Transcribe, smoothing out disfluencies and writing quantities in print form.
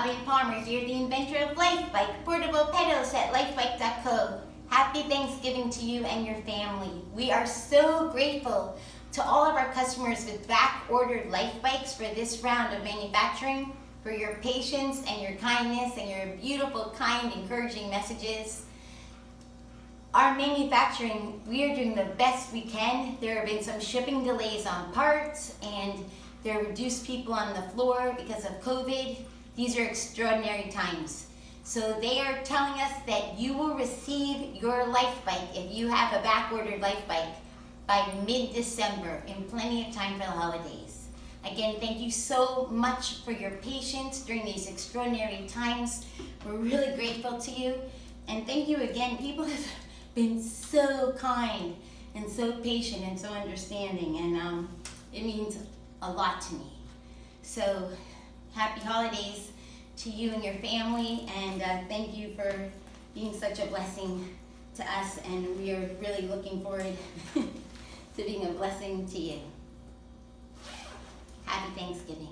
Bobby Palmer here, the inventor of LifeBike, portable pedals at lifebike.co. Happy Thanksgiving to you and your family. We are so grateful to all of our customers with back-ordered LifeBikes for this round of manufacturing, for your patience and your kindness and your beautiful, kind, encouraging messages. Our manufacturing, we are doing the best we can. There have been some shipping delays on parts, and there are reduced people on the floor because of COVID. These are extraordinary times. So they are telling us that you will receive your LifeBike, if you have a back-ordered LifeBike, by mid-December, in plenty of time for the holidays. Again, thank you so much for your patience during these extraordinary times. We're really grateful to you. And thank you again. People have been so kind and so patient and so understanding, and it means a lot to me. So happy holidays to you and your family, and thank you for being such a blessing to us, and we are really looking forward to being a blessing to you. Happy Thanksgiving.